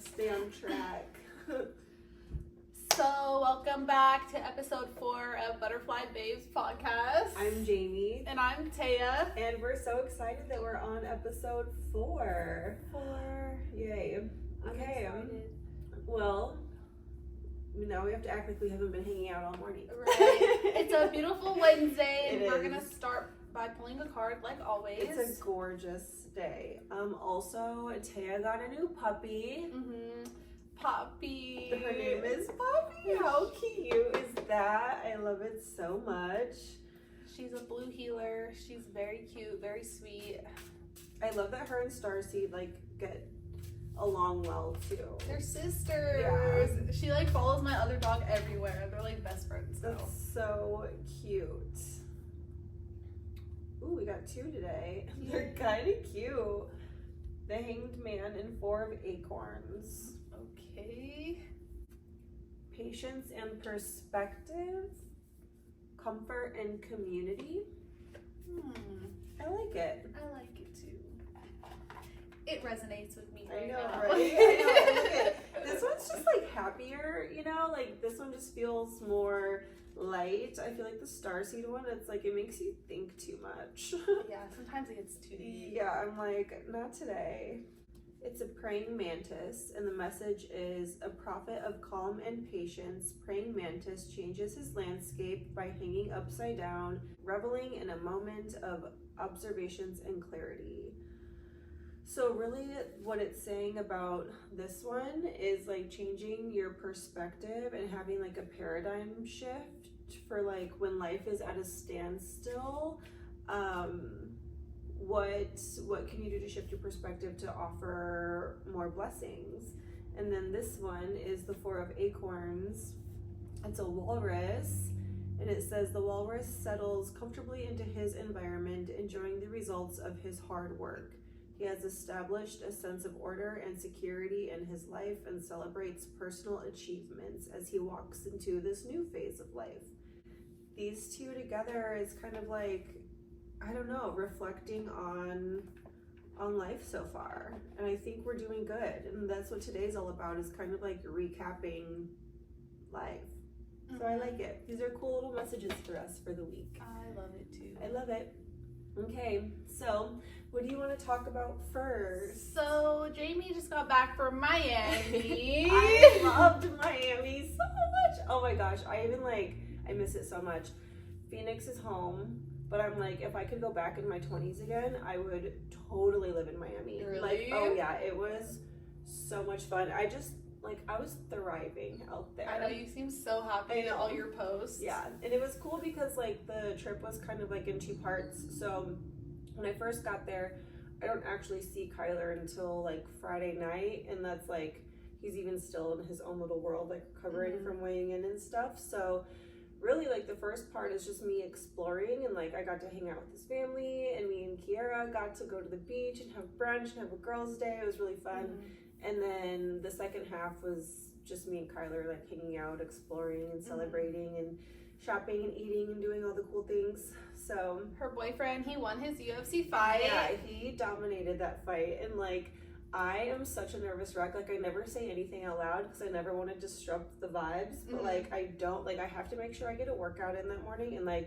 stay on track. So, welcome back to episode 4 of Butterfly Babes podcast. I'm Jami. And I'm Tehya. And we're so excited that we're on episode 4. Yay. Okay. Well, now we have to act like we haven't been hanging out all morning. Right. It's a beautiful Wednesday, and we're going to is. start by pulling a card like always. It's a gorgeous day. Also, Tehya got a new puppy. Poppy. Her name is Poppy. How cute is that? I love it so much. She's a blue healer. She's very cute, very sweet. I love that her and Starseed get along well too. They're sisters. Yeah. She follows my other dog everywhere. They're best friends now. That's so cute. Ooh, we got 2 today. Yeah. They're kind of cute. The Hanged Man and 4 of Acorns. Okay. Patience and perspective. Comfort and community. I like it. I like it too. It resonates with me I right know, now. right? I know. Look at, this one's just happier, this one just feels more light. I feel like the Starseed one, it's it makes you think too much. Yeah, sometimes it gets too deep. Yeah, I'm not today. It's a praying mantis, and the message is a prophet of calm and patience. Praying mantis changes his landscape by hanging upside down, reveling in a moment of observations and clarity. So really what it's saying about this one is changing your perspective and having a paradigm shift for when life is at a standstill. What can you do to shift your perspective to offer more blessings? And then this one is the 4 of Acorns. It's a walrus, and it says the walrus settles comfortably into his environment, enjoying the results of his hard work. He has established a sense of order and security in his life and celebrates personal achievements as he walks into this new phase of life. These 2 together is kind of I don't know, reflecting on life so far. And I think we're doing good. And that's what today's all about, is kind of recapping life. So I like it. These are cool little messages for us for the week. I love it too. I love it. Okay, so what do you want to talk about first? So Jami just got back from Miami. I loved Miami so much. Oh my gosh, I even I miss it so much. Phoenix is home, but I'm if I could go back in my 20s again, I would totally live in Miami. Really? Oh yeah, it was so much fun. I just I was thriving out there. I know, you seem so happy in all your posts. Yeah, and it was cool because the trip was kind of in 2 parts. So when I first got there, I don't actually see Kyler until Friday night, and that's he's even still in his own little world, recovering from weighing in and stuff. So really the first part is just me exploring, and I got to hang out with his family, and me and Kiera got to go to the beach and have brunch and have a girls' day. It was really fun. And then the second half was just me and Kyler hanging out, exploring and celebrating and shopping and eating and doing all the cool things. So her boyfriend, he won his UFC fight. Yeah, he dominated that fight. And I am such a nervous wreck. I never say anything out loud because I never want to disrupt the vibes. But I don't I have to make sure I get a workout in that morning, and I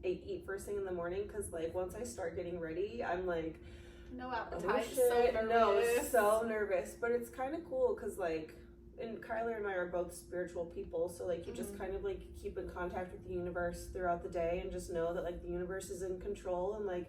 eat first thing in the morning, because once I start getting ready, I'm no appetite. Oh, so nervous. No, so nervous. But it's kind of cool because and Kyler and I are both spiritual people, so you just kind of keep in contact with the universe throughout the day, and just know that the universe is in control, and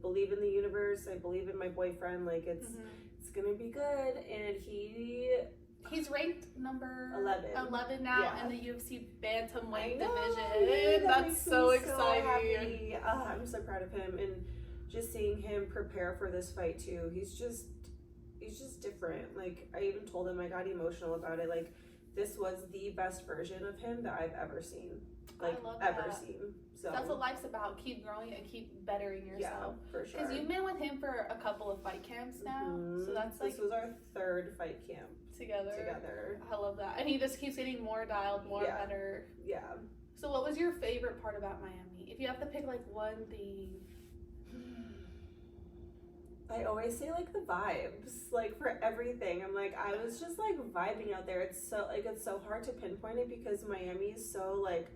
believe in the universe. I believe in my boyfriend. It's gonna be good. And he's ranked number 11 now in the UFC bantamweight division. That's so exciting. I'm so proud of him, and just seeing him prepare for this fight too. He's just different. I even told him, I got emotional about it. This was the best version of him that I've ever seen. Ever seen. So that's what life's about. Keep growing and keep bettering yourself. Yeah, for sure. Because you've been with him for a couple of fight camps now. So that's this was our 3rd fight camp together. I love that. And he just keeps getting more dialed, more better. Yeah. So what was your favorite part about Miami? If you have to pick one thing. I always say like the vibes, like for everything. I'm like, I was just like vibing out there. It's so hard to pinpoint it because Miami is so like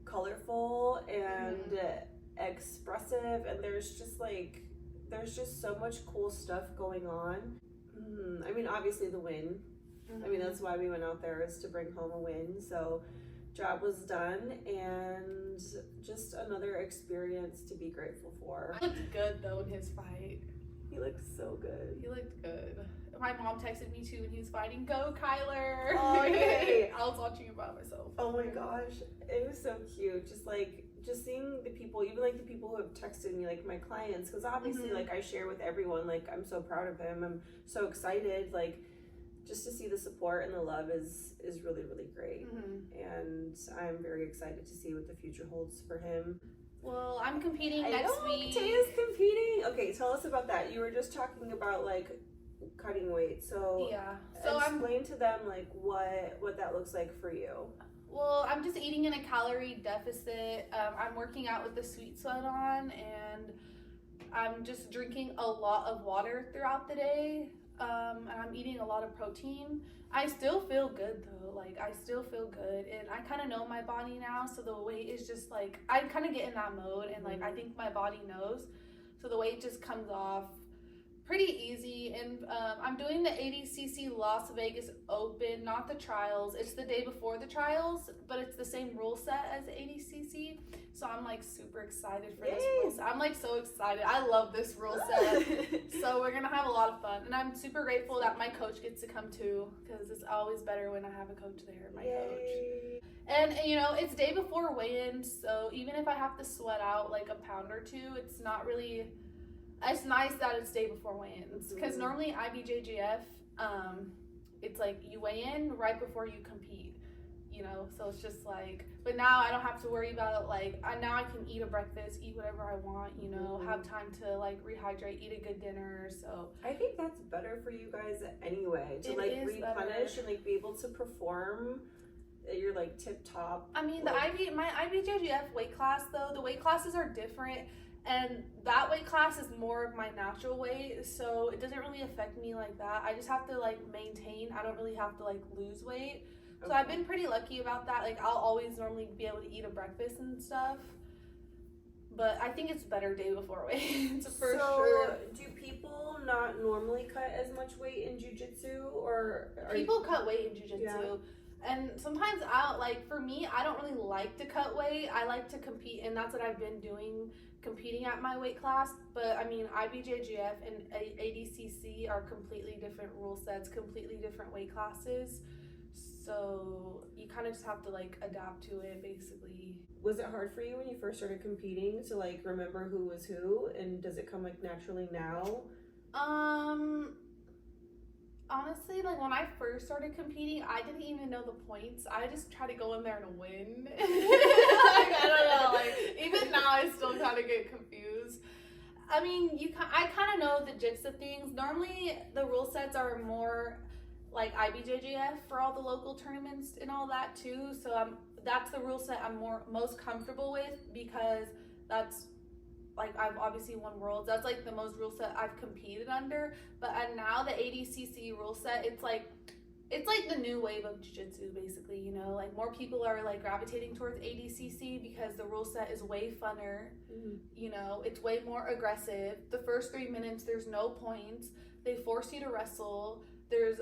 colorful and expressive, and there's just so much cool stuff going on. I mean, obviously the win. I mean, that's why we went out there, is to bring home a win. So job was done, and just another experience to be grateful for. He looked good though in his fight. He looked so good. He looked good. My mom texted me too when he was fighting. Go, Kyler! Oh, yay! I was watching it by myself. Oh my gosh, it was so cute. Just seeing the people, even like the people who have texted me, like my clients, because obviously like I share with everyone, like I'm so proud of him. I'm so excited. Like just to see the support and the love is really, really great. And I'm very excited to see what the future holds for him. Well, I'm competing next week. Tehya's competing. Okay, tell us about that. You were just talking about like cutting weight. So yeah. So explain to them like what that looks like for you. Well, I'm just eating in a calorie deficit. I'm working out with the sweet sweat on, and I'm just drinking a lot of water throughout the day. And I'm eating a lot of protein. I still feel good though. Like I still feel good, and I kind of know my body now. So the weight is just like, I kind of get in that mode, and like I think my body knows. So the weight just comes off pretty easy. And I'm doing the ADCC Las Vegas Open, not the trials. It's the day before the trials, but it's the same rule set as the ADCC. So I'm like super excited for this rule set. I'm like so excited. I love this rule set. So we're gonna have a lot of fun, and I'm super grateful that my coach gets to come too, because it's always better when I have a coach there. My coach. And you know, it's day before weigh-in, so even if I have to sweat out like a pound or two, it's not really. It's nice that it's day before weigh-ins, because normally IBJJF, it's like you weigh in right before you compete, you know, so it's just like, but now I don't have to worry about like, now I can eat a breakfast, eat whatever I want, you know, have time to like rehydrate, eat a good dinner. So I think that's better for you guys anyway, to like replenish and like be able to perform. You're like tip top. I mean, my IBJJF weight class though, the weight classes are different. And that weight class is more of my natural weight, so it doesn't really affect me like that. I just have to like maintain. I don't really have to like lose weight. So I've been pretty lucky about that. Like I'll always normally be able to eat a breakfast and stuff. But I think it's better day before weight. For sure. Do people not normally cut as much weight in jiu-jitsu, or people cut weight in jiu-jitsu? Yeah. And sometimes for me, I don't really like to cut weight. I like to compete, and that's what I've been doing, competing at my weight class. But I mean, IBJJF and ADCC are completely different rule sets, completely different weight classes. So you kind of just have to like adapt to it, basically. Was it hard for you when you first started competing to like remember who was who, and does it come like naturally now? Honestly, like when I first started competing, I didn't even know the points. I just tried to go in there and win. Like, I don't know. Like even now, I still kind of get confused. I mean, I kind of know the gist of things. Normally, the rule sets are more like IBJJF for all the local tournaments and all that too. So that's the rule set I'm most comfortable with, because that's like I've obviously won worlds. That's like the most rule set I've competed under. But now the ADCC rule set, it's like the new wave of jiu-jitsu, basically, you know, like more people are like gravitating towards ADCC because the rule set is way funner. You know, it's way more aggressive. The first 3 minutes, there's no points. They force you to wrestle. There's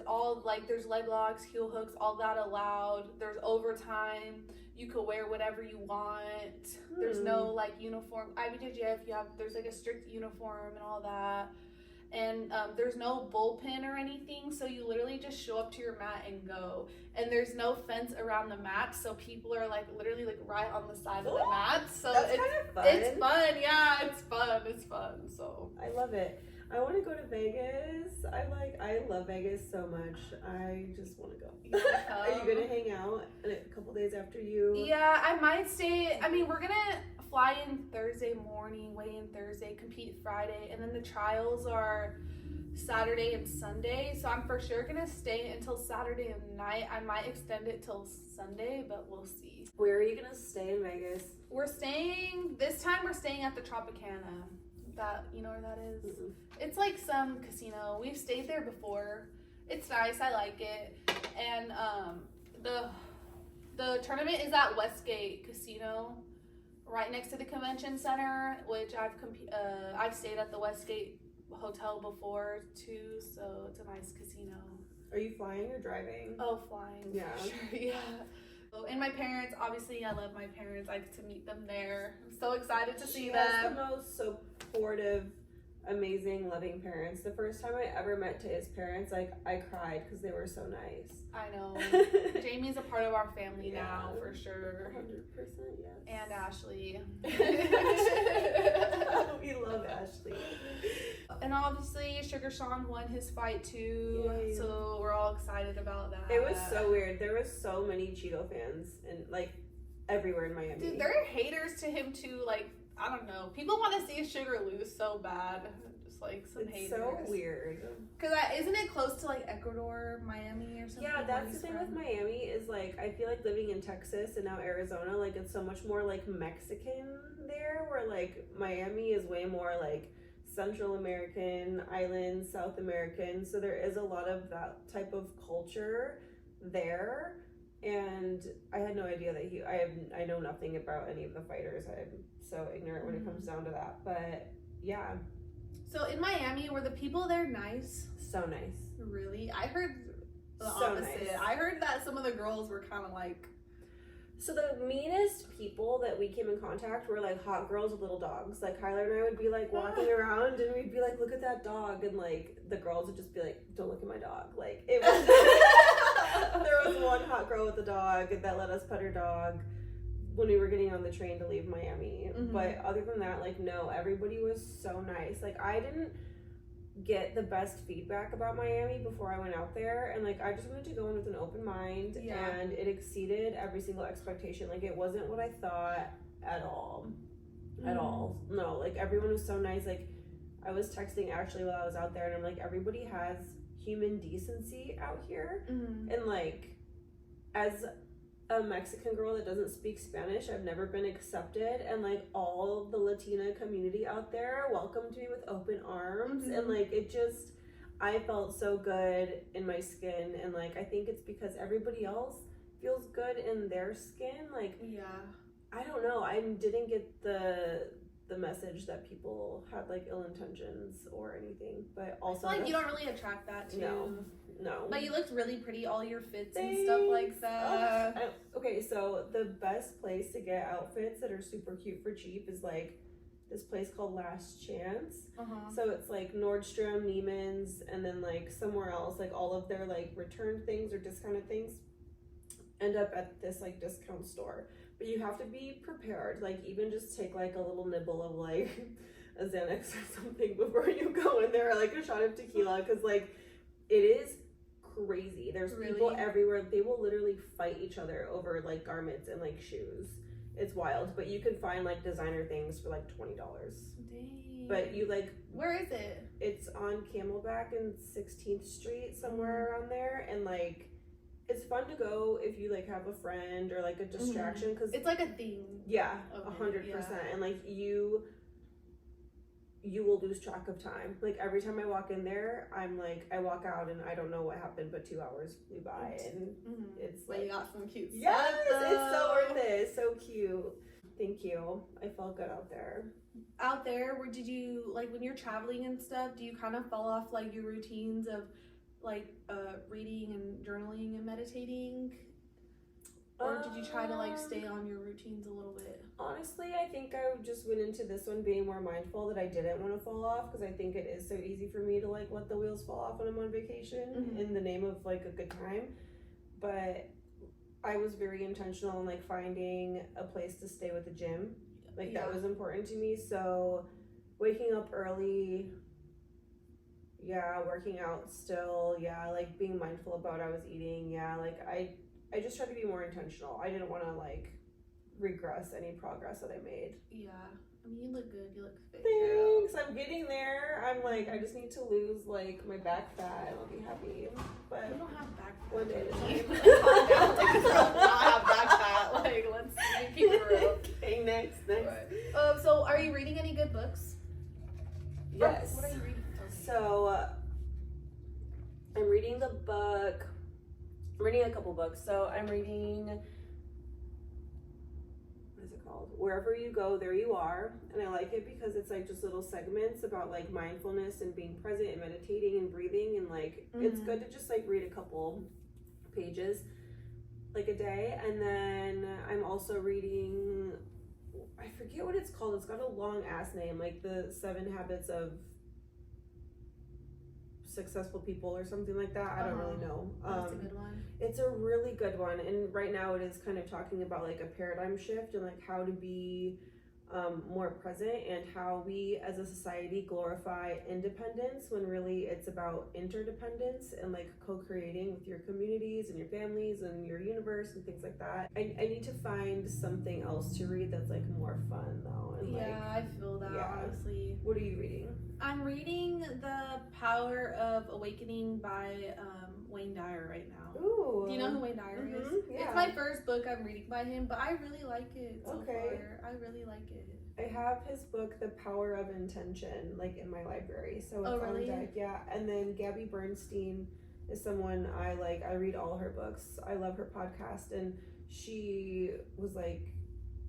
leg locks, heel hooks, all that allowed. There's overtime. You could wear whatever you want. There's no like uniform. IBJJF, there's like a strict uniform and all that. And there's no bullpen or anything, so you literally just show up to your mat and go. And there's no fence around the mat, so people are like literally like right on the side of the mat. So that's kind of fun. It's fun, yeah, it's fun. So I love it. I want to go to Vegas. I love Vegas so much. I just want to go. Are you gonna hang out a couple days after you? Yeah, I might stay. I mean, we're gonna fly in Thursday morning, weigh in Thursday, compete Friday, and then the trials are Saturday and Sunday. So I'm for sure gonna stay until Saturday night. I might extend it till Sunday, but we'll see. Where are you gonna stay in Vegas? This time we're staying at the Tropicana. That, you know where that is? Mm-mm. It's like some casino. We've stayed there before. It's nice. I like it. And the tournament is at Westgate Casino, right next to the convention center, which I've stayed at the Westgate Hotel before too, so it's a nice casino. Are you flying or driving? Oh, flying. Yeah. For sure. Yeah. So, and my parents, obviously, I love my parents. I get to meet them there. I'm so excited to see She them. has the most supportive, amazing, loving parents. The first time I ever met Tehya's parents, like, I cried because they were so nice. I know. Jamie's a part of our family now, for sure. 100%, yes. And Ashley. We love Ashley. And obviously, Sugar Sean won his fight too, Yay. so we're all excited about that. It was so weird. There was so many Cheeto fans and like everywhere in Miami. Dude, there are haters to him too. Like, I don't know. People want to see Sugar lose so bad. Just like some haters. It's so weird. Cause isn't it close to like Ecuador, Miami, or something? Yeah, that's the thing with Miami is like I feel like living in Texas and now Arizona, like it's so much more like Mexican there, where like Miami is way more like Central American, islands, South American. So there is a lot of that type of culture there. And I had no idea that I know nothing about any of the fighters. I'm so ignorant when it comes down to that. But yeah. So in Miami, were the people there nice? So nice. Really? I heard the So opposite. nice. I heard that some of the girls were kind of like... So the meanest people that we came in contact were like hot girls with little dogs. Like Kyler and I would be like walking around and we'd be like, look at that dog. And like the girls would just be like, don't look at my dog. Like it was, there was one hot girl with a dog that let us pet her dog when we were getting on the train to leave Miami. Mhm. But other than that, like no, everybody was so nice. Like I didn't get the best feedback about Miami before I went out there, and like I just wanted to go in with an open mind. Yeah. And it exceeded every single expectation. Like it wasn't what I thought at all. At all. No, like everyone was so nice. Like I was texting Ashley while I was out there and I'm like, everybody has human decency out here. Mm-hmm. And like as a Mexican girl that doesn't speak Spanish, I've never been accepted, and like all of the Latina community out there welcomed me with open arms. Mm-hmm. And like it just, I felt so good in my skin, and like I think it's because everybody else feels good in their skin. Like Yeah. I don't know, I didn't get the message that people had like ill intentions or anything, but also I feel like you don't really attract that too. No. But you looked really pretty, all your fits Thanks. and stuff like that. Okay, so the best place to get outfits that are super cute for cheap is like this place called Last Chance. Uh-huh. So it's like Nordstrom, Neiman's, and then like somewhere else, like all of their like returned things or discounted things end up at this like discount store. But you have to be prepared, like even just take like a little nibble of like a Xanax or something before you go in there, or like a shot of tequila, because like it is crazy. There's people Really? everywhere. They will literally fight each other over like garments and like shoes. It's wild. But you can find like designer things for like $20. Dang. But you like, Where is it? it's on Camelback and 16th Street, somewhere around there, and like it's fun to go if you like have a friend or like a distraction, because It's like a thing. yeah, Okay, 100%. And like you will lose track of time. Like every time I walk in there, I'm like, I walk out and I don't know what happened, but 2 hours flew by, and it's But like, you got some cute yes, stuff. it's so worth it. It's so cute. Thank you. I felt good out there. Out there, where did you, like when you're traveling and stuff, do you kind of fall off like your routines of like reading and journaling and meditating? Or did you try to like stay on your routines a little bit? Honestly, I think I just went into this one being more mindful that I didn't want to fall off, because I think it is so easy for me to like let the wheels fall off when I'm on vacation in the name of like a good time. But I was very intentional in like finding a place to stay with a gym. Like that was important to me. So waking up early, working out still, like being mindful about what I was eating, like I just tried to be more intentional. I didn't want to like regress any progress that I made. Yeah. I mean, you look good. You look fit. Thanks. I'm getting there. I'm like, I just need to lose like my back fat and I'll be happy. But You don't have back fat. one day at a time. Calm down. Like, this girl does not have back fat. Like, let's keep it real. Okay, next. So are you reading any good books? Yes. What are you reading? So, I'm reading the book. I'm reading a couple books. So, I'm reading, what is it called? Wherever You Go, There You Are. And I like it because it's like just little segments about like mindfulness and being present and meditating and breathing. And like, it's good to just like read a couple pages like a day. And then I'm also reading, I forget what it's called. It's got a long ass name, like the 7 Habits of Successful People or something like that. I don't really know. That's a good one. It's a really good one, and right now it is kind of talking about like a paradigm shift and like how to be more present, and how we as a society glorify independence when really it's about interdependence and like co-creating with your communities and your families and your universe and things like that. I need to find something else to read that's like more fun though. And I feel that, honestly. What are you reading? I'm reading The Power of Awakening by Wayne Dyer right now. Ooh. Do you know who Wayne Dyer is? Yeah. It's my first book I'm reading by him, but I really like it so far. I really like it. I have his book, The Power of Intention, like in my library, so it's really? on deck. Yeah, and then Gabby Bernstein is someone I like. I read all her books. I love her podcast, and she was like,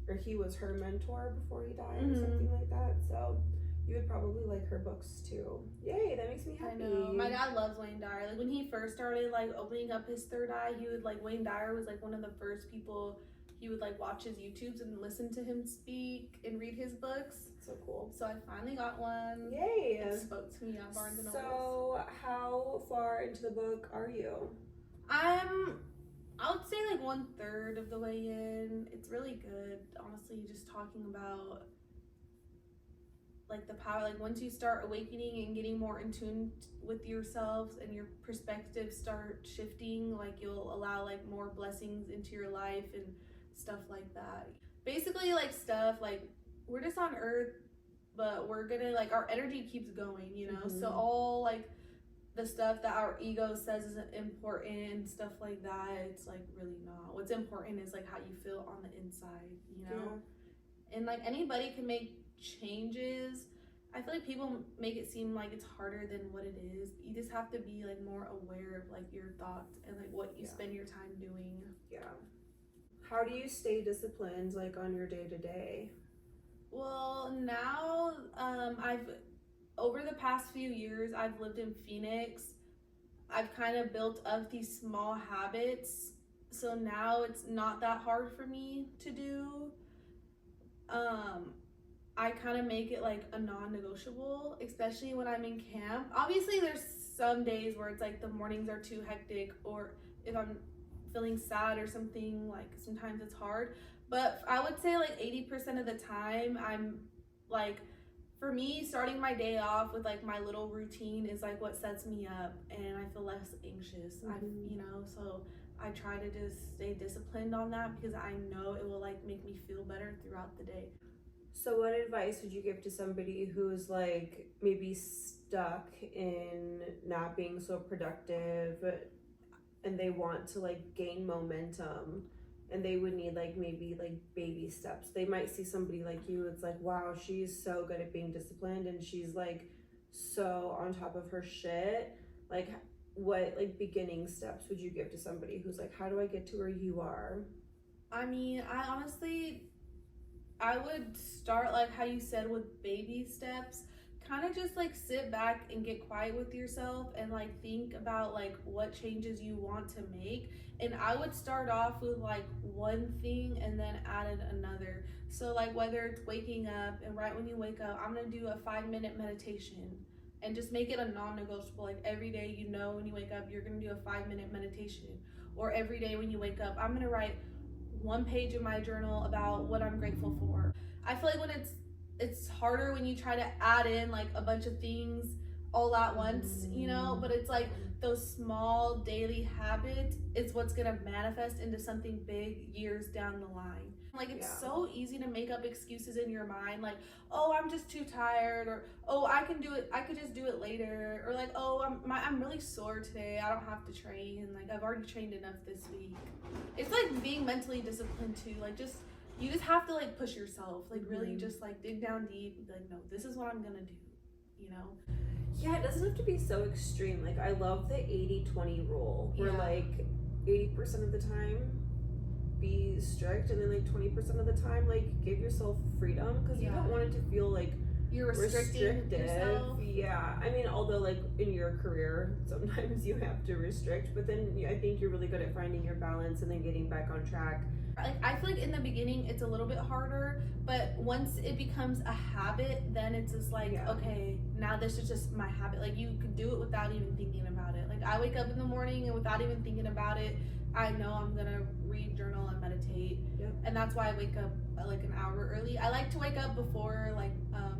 or he was her mentor before he died or something like that. So you would probably like her books too. Yay, that makes me happy. I know. My dad loves Wayne Dyer. Like when he first started like opening up his third eye, he would like, Wayne Dyer was like one of the first people he would like watch his YouTubes and listen to him speak and read his books. So cool. So I finally got one. Yay. It spoke to me at Barnes & Noble. So how far into the book are you? I would say like 1/3 of the way in. It's really good, honestly, just talking about like the power, like once you start awakening and getting more in tune with yourselves and your perspectives start shifting, like you'll allow like more blessings into your life and stuff like that. Basically like stuff like we're just on earth, but we're gonna like our energy keeps going, you know. So all like the stuff that our ego says isn't important and stuff like that, it's like really not. What's important is like how you feel on the inside, you know. And like anybody can make changes. I feel like people make it seem like it's harder than what it is. You just have to be like more aware of like your thoughts and like what you spend your time doing. How do you stay disciplined like on your day-to-day? Well, now I've over the past few years I've lived in Phoenix. I've kind of built up these small habits, so now it's not that hard for me to do. I kind of make it like a non-negotiable, especially when I'm in camp. Obviously there's some days where it's like the mornings are too hectic, or if I'm feeling sad or something, like sometimes it's hard. But I would say like 80% of the time I'm like, for me, starting my day off with like my little routine is like what sets me up, and I feel less anxious. You know, so I try to just stay disciplined on that because I know it will like make me feel better throughout the day. So what advice would you give to somebody who's like maybe stuck in not being so productive and they want to like gain momentum, and they would need like maybe like baby steps? They might see somebody like you, it's like, wow, she's so good at being disciplined and she's like so on top of her shit. Like what like beginning steps would you give to somebody who's like, how do I get to where you are? I mean, I would start like how you said with baby steps. Kind of just like sit back and get quiet with yourself and like think about like what changes you want to make. And I would start off with like one thing and then added another. So like whether it's waking up, and right when you wake up, I'm gonna do a 5-minute meditation, and just make it a non-negotiable. Like every day, you know, when you wake up, you're gonna do a 5-minute meditation. Or every day when you wake up, I'm gonna write 1 page in my journal about what I'm grateful for. I feel like when it's harder when you try to add in like a bunch of things all at once, you know, but it's like those small daily habits is what's gonna manifest into something big years down the line. Like it's so easy to make up excuses in your mind, like, oh, I'm just too tired, or oh, I could just do it later, or like, oh, I'm really sore today, I don't have to train, like I've already trained enough this week. It's like being mentally disciplined too, like you just have to like push yourself, like really just like dig down deep and be like, no, this is what I'm gonna do, you know? Yeah, it doesn't have to be so extreme. Like, I love the 80-20 rule, where Yeah. like 80% of the time be strict, and then like 20% of the time like give yourself freedom, because you Yeah. don't want it to feel like You're restricting yourself. Yeah, I mean, although like in your career sometimes you have to restrict, but then I think you're really good at finding your balance and then getting back on track. Like, I feel like in the beginning it's a little bit harder, but once it becomes a habit, then it's just like, Yeah. okay, now this is just my habit. Like, you could do it without even thinking about it. Like, I wake up in the morning and without even thinking about it, I know I'm gonna read, journal, and meditate. Yep. And that's why I wake up like an hour early. I like to wake up before like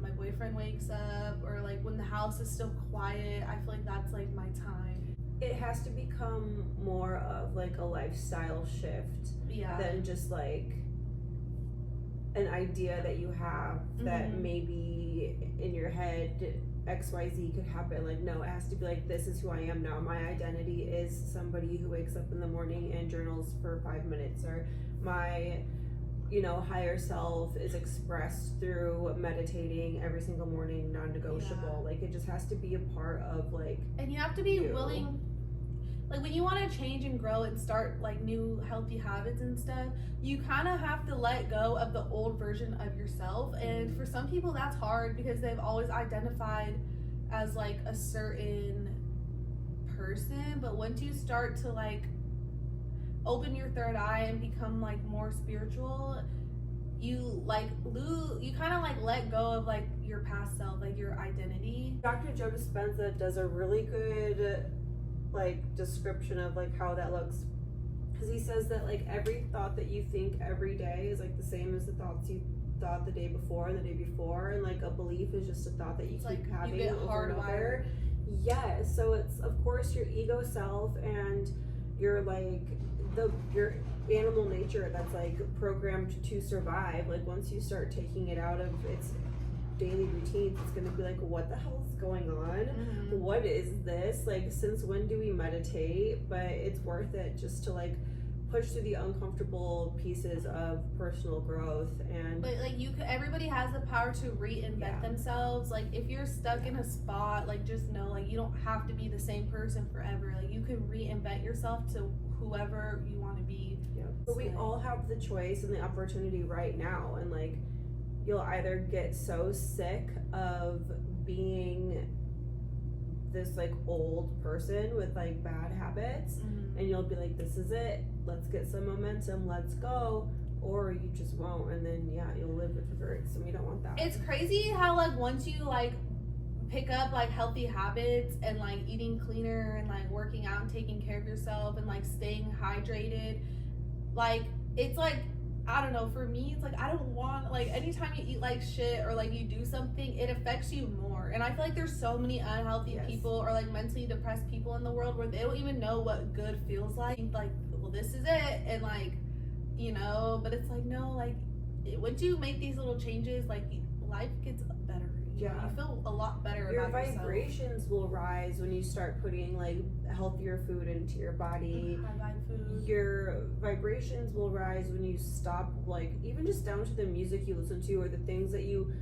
my boyfriend wakes up, or like when the house is still quiet. I feel like that's like my time. It has to become more of like a lifestyle shift Yeah. than just like an idea that you have that Mhm. maybe in your head XYZ could happen. Like, no, it has to be like, this is who I am now. My identity is somebody who wakes up in the morning and journals for 5 minutes, or my, you know, higher self is expressed through meditating every single morning, non-negotiable. Yeah. Like, it just has to be a part of like, And you have to be you. willing, like when you want to change and grow and start like new healthy habits and stuff, you kind of have to let go of the old version of yourself. And for some people that's hard because they've always identified as like a certain person. But once you start to like open your third eye and become like more spiritual, you like you kind of like let go of like your past self, like your identity. Dr. Joe Dispenza does a really good like description of like how that looks, because he says that like every thought that you think every day is like the same as the thoughts you thought the day before and the day before, and like a belief is just a thought that you It's keep like having you get over and over. hardwired. Yes, so it's of course your ego self and your like your animal nature that's like programmed to survive. Like, once you start taking it out of its daily routines, it's gonna be like, what the hell is going on? Mm-hmm. What is this? Like, since when do we meditate? But it's worth it just to like push through the uncomfortable pieces of personal growth. And But like everybody has the power to reinvent Yeah. themselves. Like, if you're stuck in a spot, like just know like you don't have to be the same person forever. Like, you can reinvent yourself to whoever you want to be. yeah. But we all have the choice and the opportunity right now, and like, you'll either get so sick of being this like old person with like bad habits, Mm-hmm. and you'll be like, this is it, let's get some momentum, let's go, or you just won't, and then yeah, you'll live with regrets, and we don't want that. It's crazy how like once you like pick up like healthy habits and like eating cleaner and like working out and taking care of yourself and like staying hydrated, like it's like, I don't know, for me it's like I don't want, like anytime you eat like shit or like you do something, it affects you more. And I feel like there's so many unhealthy Yes. people or like mentally depressed people in the world where they don't even know what good feels like. Like, well, this is it, and like, you know, but it's like, no, like once you make these little changes, like life gets better. You know, Yeah. you feel a lot better Your about yourself. vibrations will rise when you start putting like healthier food into your body. High vibe food. Your vibrations will rise when you stop, like, even just down to the music you listen to or the things that you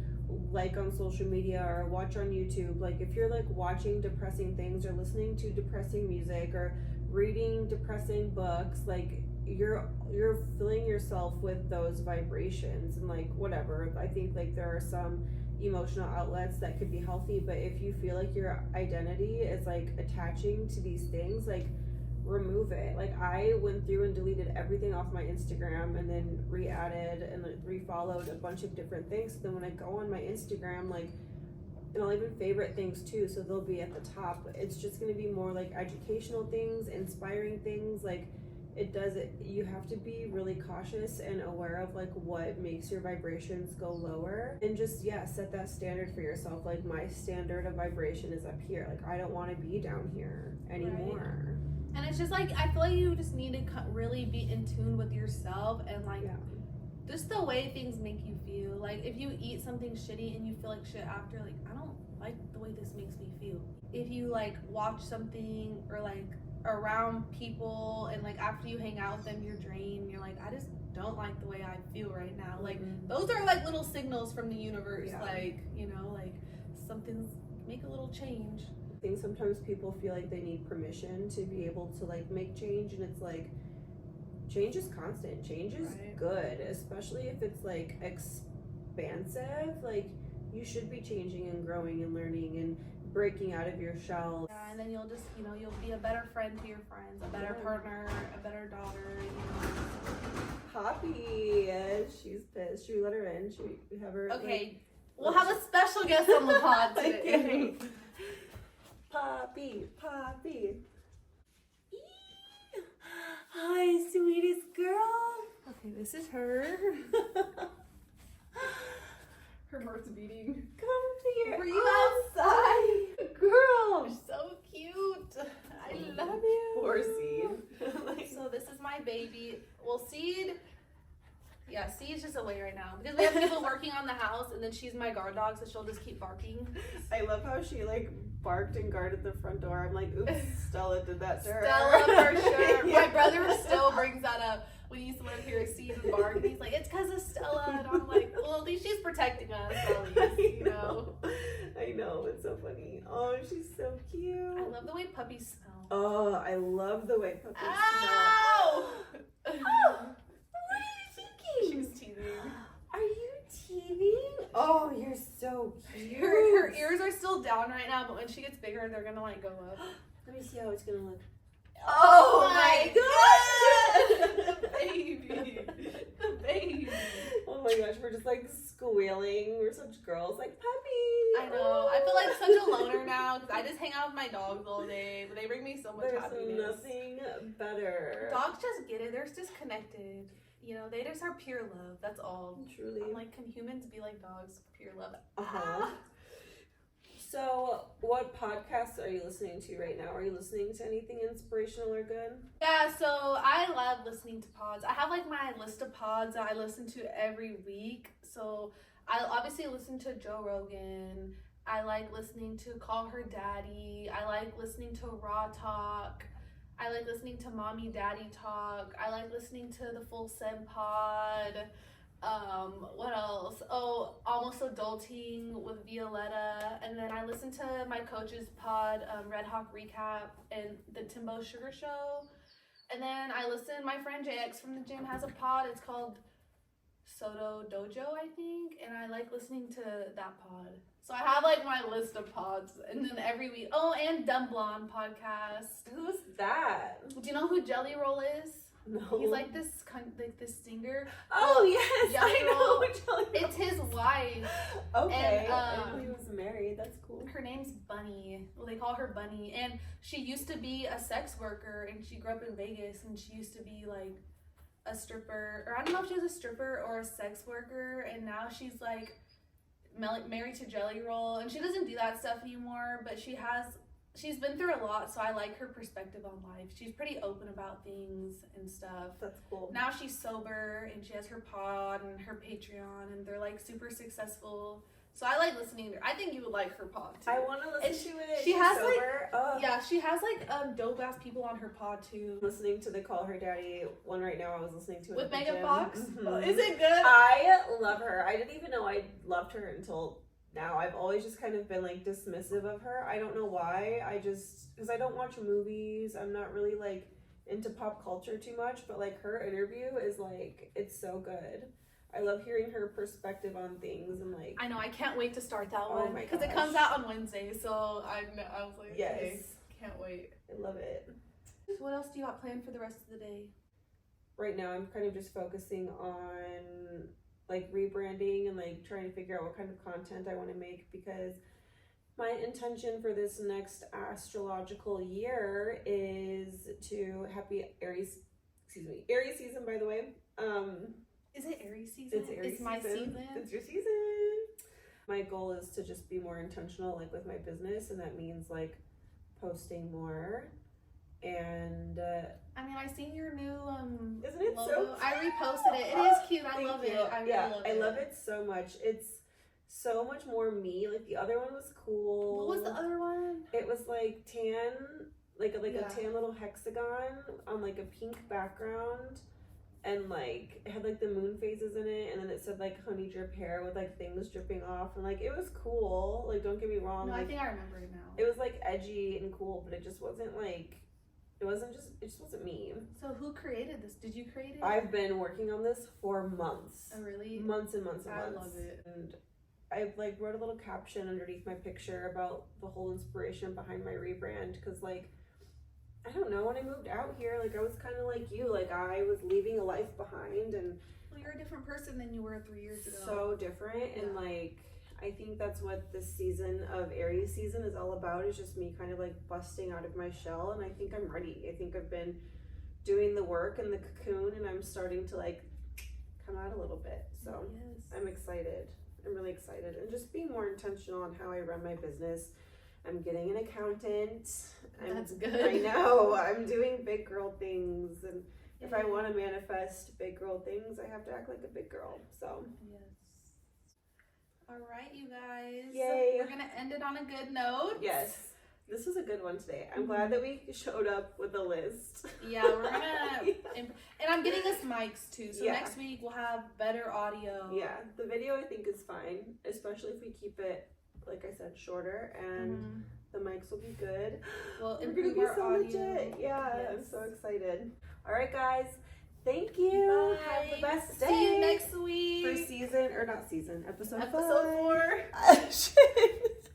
like on social media or watch on YouTube. Like, if you're like watching depressing things or listening to depressing music or reading depressing books, like you're filling yourself with those vibrations, and like whatever. I think like there are some emotional outlets that could be healthy, but if you feel like your identity is like attaching to these things, like remove it. Like, I went through and deleted everything off my Instagram and then re-added and like re-followed a bunch of different things. So then when I go on my Instagram, like, and I'll even favorite things too, so they'll be at the top. It's just going to be more like educational things, inspiring things. Like, you have to be really cautious and aware of like what makes your vibrations go lower, and just set that standard for yourself. Like, my standard of vibration is up here. Like, I don't want to be down here anymore. Right. And it's just like, I feel like you just need to really be in tune with yourself and like just the way things make you feel. Like, if you eat something shitty and you feel like shit after, like, I don't like the way this makes me feel. If you like watch something or like around people and like after you hang out with them you're drained, you're like, I just don't like the way I feel right now. Like, those are like little signals from the universe. Like, you know, like something's make a little change. I think sometimes people feel like they need permission to be able to like make change, and it's like change is constant. Change is good, especially if it's like expansive. Like you should be changing and growing and learning and breaking out of your shell. Yeah, and then you'll just, you'll be a better friend to your friends, a better partner, a better daughter. Poppy, she's pissed. Should we let her in? Should we have her? Okay, we'll have a special guest on the pod today. Poppy. Hi, sweetest girl. Okay, this is her. Her heart's beating. Come here. Were you outside? Girl. You're so cute. I love you. Poor Seed. So this is my baby. Well, Seed's just away right now because we have people working on the house, and then she's my guard dog, so she'll just keep barking. I love how she like barked and guarded the front door. I'm like, oops, Stella did that to her. Stella for sure. Yeah. My brother still brings that up when he used to live here. Seed and bark, and he's like, it's because of Stella, and I'm like, well, at least she's protecting us, at least, you know. I know, it's so funny. Oh, she's so cute. I love the way puppies smell. Oh, I love the way puppies Ow! smell. Oh, what are you thinking? She was teething. Are you teething? Oh, you're so cute. Her ears are still down right now, but when she gets bigger, they're gonna like go up. Let me see how it's gonna look. Oh my god! The baby. Oh my gosh, we're just like squealing. We're such girls, like puppy. I know. I feel like such a loner now because I just hang out with my dogs all day, but they bring me so much happiness. There's nothing better. Dogs just get it. They're just connected. You know, they just are pure love. That's all. Truly. I'm like, can humans be like dogs? Pure love. Uh-huh. So, what podcasts are you listening to right now? Are you listening to anything inspirational or good? Yeah, so I love listening to pods. I have like my list of pods that I listen to every week. So I obviously listen to Joe Rogan. I like listening to Call Her Daddy. I like listening to Raw Talk. I like listening to Mommy Daddy Talk. I like listening to the Full Send Pod. What else? Oh, Almost Adulting with Violetta. And then I listen to my coach's pod, Red Hawk Recap, and the Timbo Sugar Show. And then I listen, my friend JX from the gym has a pod. It's called Soto Dojo, I think. And I like listening to that pod. So I have like my list of pods. And then every week, oh, and Dumb Blonde podcast. Who's that? Do you know who Jelly Roll is? No. He's like this singer. Oh, yes, Jelly I know. Roll. Jelly Roll. It's his wife. Okay. And, I knew he was married. That's cool. Her name's Bunny. Well, they call her Bunny. And she used to be a sex worker, and she grew up in Vegas, and she used to be like a stripper, or I don't know if she was a stripper or a sex worker, and now she's like married to Jelly Roll, and she doesn't do that stuff anymore, but she's been through a lot, so I like her perspective on life. She's pretty open about things and stuff. That's cool. Now she's sober, and she has her pod and her Patreon, and they're like super successful. So I like listening to her. I think you would like her pod too. I want to listen to it. She has sober. yeah, she has like dope ass people on her pod too. Listening to the Call Her Daddy one right now. I was listening to it With at the Megan gym. Fox. Mhm. Oh, is it good? I love her. I didn't even know I loved her until now. I've always just kind of been like dismissive of her. I don't know why. Because I don't watch movies. I'm not really like into pop culture too much, but like her interview is like, it's so good. I love hearing her perspective on things, and like, I know, I can't wait to start that Oh one my because it gosh. comes out on Wednesday. So I was like, yes, okay, can't wait. I love it. So what else do you got planned for the rest of the day? Right now, I'm kind of just focusing on like rebranding and like trying to figure out what kind of content I want to make, because my intention for this next astrological year is to happy Aries season, by the way. Is it Aries season? It's Aries my season. It's your season. My goal is to just be more intentional, like with my business, and that means like posting more. And I mean, I seen your new isn't it logo. so cute? I reposted it. It is cute. I Thank love you. it. I really love it. I love it so much. It's so much more me. Like the other one was cool. What was the other one? It was like tan, like Yeah. a tan little hexagon on like a pink background. and like it had like the moon phases in it, and then it said like honey drip hair with like things dripping off, and like it was cool. Like, don't get me wrong. No, like, I think I remember it now. it was like edgy and cool, but it just wasn't like. It just wasn't me. So who created this? Did you create it? I've been working on this for months. Oh, really? Months and months and months. I love it. And I like wrote a little caption underneath my picture about the whole inspiration behind my rebrand, because like, I don't know, when I moved out here, like I was kind of like you, like I was leaving a life behind, and Well, you're a different person than you were 3 years ago. so different. Yeah. And like, I think that's what this season of Aries season is all about, is just me kind of like busting out of my shell, and I think I'm ready. I think I've been doing the work in the cocoon, and I'm starting to like come out a little bit. So yes. I'm excited. I'm really excited, and just being more intentional on how I run my business. I'm getting an accountant. That's good. I know. I'm doing big girl things, and if I want to manifest big girl things, I have to act like a big girl. So Yes. All right, you guys. Yay. We're gonna end it on a good note. yes, this was a good one today. I'm glad that we showed up with a list. Yeah, we're gonna, and I'm getting us mics too. So Yeah. next week we'll have better audio. Yeah, the video I think is fine, especially if we keep it, like I said, shorter, and the mics will be good. We'll We're improve gonna be our so audio. legit. Yeah, I'm Yes. so excited. All right, guys. Thank you. Bye. Have the best day. See you next week For season, or not season, episode Episode 5. 4. Shit.